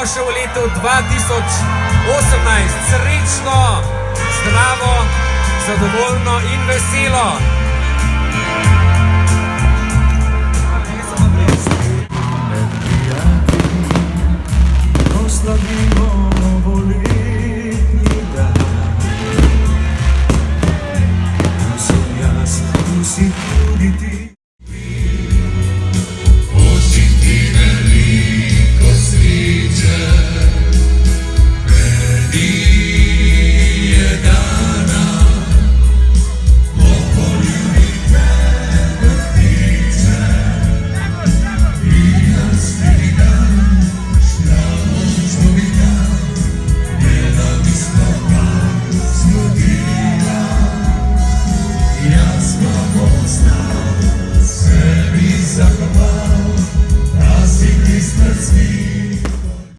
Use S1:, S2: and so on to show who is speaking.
S1: še v letu 2018. Srečno, zdravo, zadovoljno in veselo.
S2: Med prijatelji, ko slavi